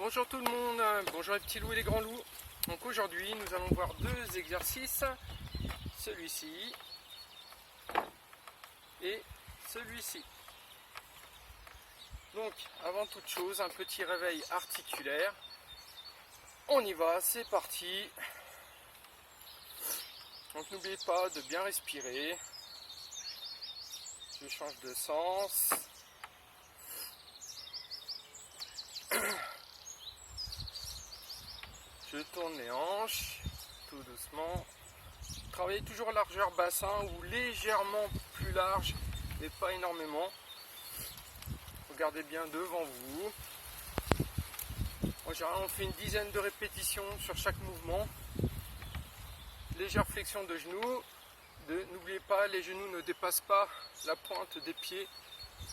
Bonjour tout le monde, bonjour les petits loups et les grands loups. Donc aujourd'hui nous allons voir deux exercices, celui-ci et celui-ci. Donc avant toute chose, un petit réveil articulaire. On y va, c'est parti. Donc n'oubliez pas de bien respirer. Je change de sens. Je tourne les hanches, tout doucement. Travaillez toujours largeur bassin ou légèrement plus large, mais pas énormément. Regardez bien devant vous. En général, on fait une dizaine de répétitions sur chaque mouvement. Légère flexion de genoux. N'oubliez pas, les genoux ne dépassent pas la pointe des pieds.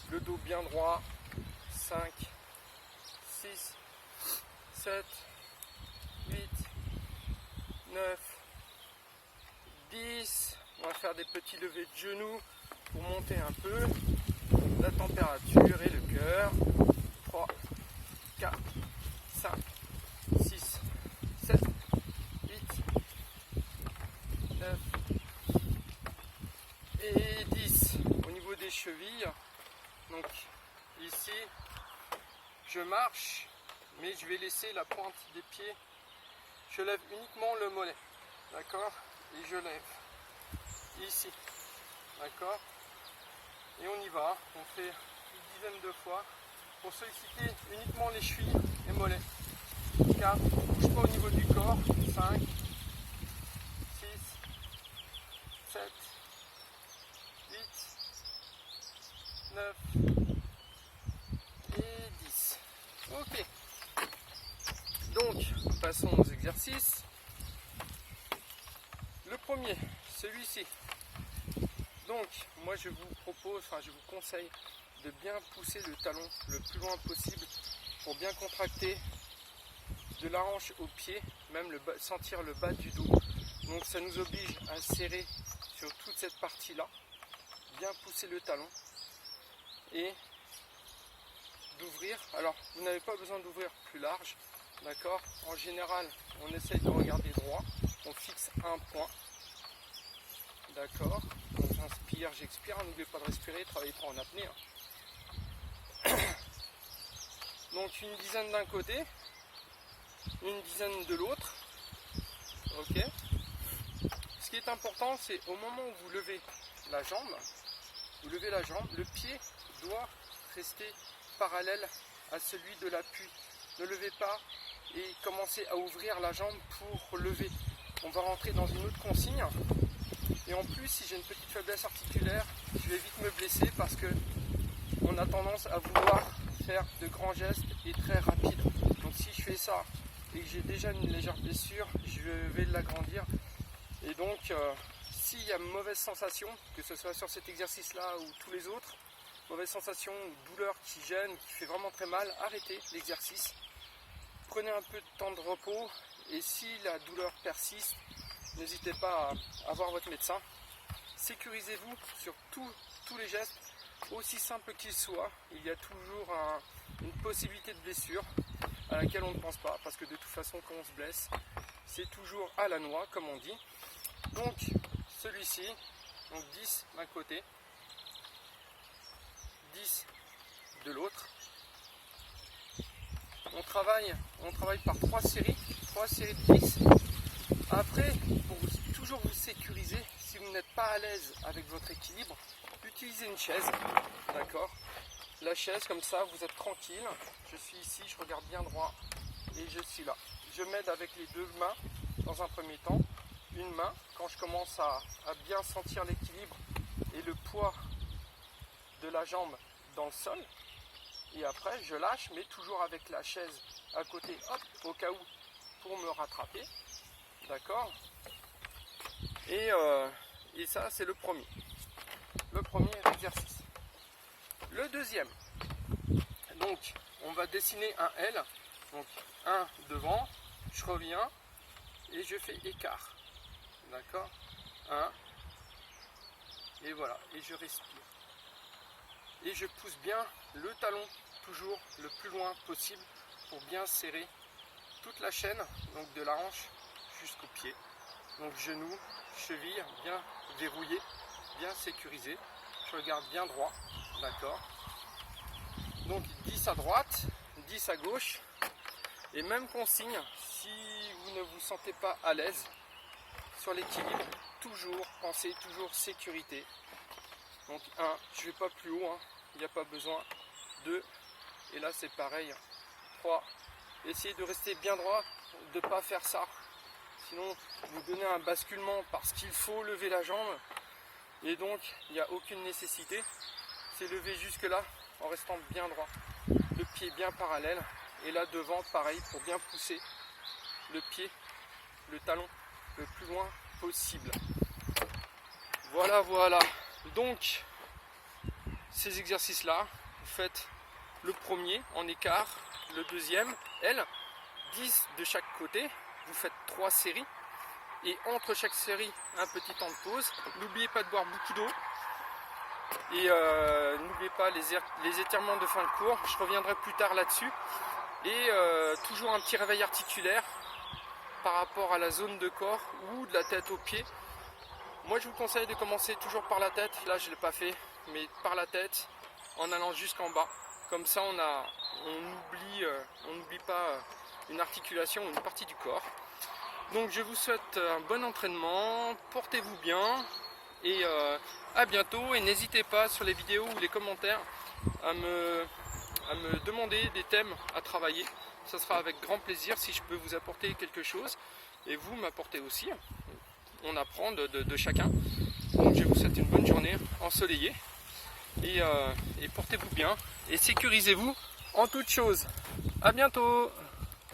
Le dos bien droit. 5, 6, 7, 8, 9, 10. On va faire des petits levers de genoux pour monter un peu la température et le cœur. 3, 4, 5, 6, 7, 8, 9 et 10. Au niveau des chevilles, donc ici, je marche, mais je vais laisser la pointe des pieds. Je lève uniquement le mollet, d'accord? Et je lève ici, d'accord? Et on y va, on fait une dizaine de fois pour solliciter uniquement les chevilles et mollets. 4, on ne bouge pas au niveau du corps. 5, 6, 7, 8, 9 et 10. Ok. Donc, passons aux exercices. Le premier, celui-ci. Donc, moi je vous propose, je vous conseille de bien pousser le talon le plus loin possible pour bien contracter de la hanche au pied, même sentir le bas du dos. Donc ça nous oblige à serrer sur toute cette partie-là, bien pousser le talon et d'ouvrir. Alors, vous n'avez pas besoin d'ouvrir plus large. D'accord. En général, on essaye de regarder droit. On fixe un point. D'accord. Donc j'inspire, j'expire. N'oubliez pas de respirer. Travaillez pas en apnée. Donc une dizaine d'un côté, une dizaine de l'autre. Ok. Ce qui est important, c'est au moment où vous levez la jambe, le pied doit rester parallèle à celui de l'appui. Ne levez pas et commencez à ouvrir la jambe pour lever. On va rentrer dans une autre consigne. Et en plus, si j'ai une petite faiblesse articulaire, je vais vite me blesser parce que on a tendance à vouloir faire de grands gestes et très rapides. Donc si je fais ça et que j'ai déjà une légère blessure, je vais l'agrandir. Et donc, s'il y a une mauvaise sensation, que ce soit sur cet exercice-là ou tous les autres, mauvaise sensation ou douleur qui gêne, qui fait vraiment très mal, arrêtez l'exercice. Prenez un peu de temps de repos et si la douleur persiste, n'hésitez pas à voir votre médecin. Sécurisez-vous sur tous les gestes, aussi simples qu'ils soient. Il y a toujours une possibilité de blessure à laquelle on ne pense pas, parce que de toute façon quand on se blesse, c'est toujours à la noix comme on dit. Donc celui-ci, donc 10 d'un côté, 10 de l'autre. On travaille par 3 séries de 10. Après, pour toujours vous sécuriser, si vous n'êtes pas à l'aise avec votre équilibre, utilisez une chaise, d'accord? La chaise, comme ça, vous êtes tranquille. Je suis ici, je regarde bien droit et je suis là. Je m'aide avec les deux mains dans un premier temps. Une main, quand je commence à bien sentir l'équilibre et le poids de la jambe dans le sol. Et après, je lâche, mais toujours avec la chaise à côté, hop, au cas où, pour me rattraper. D'accord? Et ça, c'est le premier exercice. Le deuxième, donc, on va dessiner un L. Donc, un devant, je reviens et je fais écart. D'accord? 1, et voilà, et je respire. Et je pousse bien le talon toujours le plus loin possible pour bien serrer toute la chaîne, donc de la hanche jusqu'au pied. Donc genou, cheville, bien verrouillé, bien sécurisé. Je regarde bien droit, d'accord. Donc 10 à droite, 10 à gauche. Et même consigne, si vous ne vous sentez pas à l'aise sur l'équilibre, toujours pensez, toujours sécurité. Donc 1, je ne vais pas plus haut, hein, il n'y a pas besoin. 2, et là c'est pareil. 3, essayez de rester bien droit, de ne pas faire ça. Sinon vous donnez un basculement parce qu'il faut lever la jambe. Et donc il n'y a aucune nécessité. C'est lever jusque là en restant bien droit. Le pied bien parallèle. Et là devant pareil pour bien pousser le pied, le talon le plus loin possible. Voilà, voilà. Donc ces exercices là, vous faites le premier en écart, le deuxième, L, 10 de chaque côté, vous faites 3 séries et entre chaque série un petit temps de pause. N'oubliez pas de boire beaucoup d'eau et n'oubliez pas les étirements de fin de cours, je reviendrai plus tard là-dessus. Et toujours un petit réveil articulaire par rapport à la zone de corps ou de la tête aux pieds. Moi je vous conseille de commencer toujours par la tête, là je ne l'ai pas fait, mais par la tête en allant jusqu'en bas. Comme ça on n'oublie pas une articulation ou une partie du corps. Donc je vous souhaite un bon entraînement, portez-vous bien et à bientôt. Et n'hésitez pas sur les vidéos ou les commentaires à me demander des thèmes à travailler. Ça sera avec grand plaisir si je peux vous apporter quelque chose et vous m'apportez aussi. On apprend de chacun. Donc je vous souhaite une bonne journée ensoleillée et portez-vous bien et sécurisez-vous en toutes choses. À bientôt.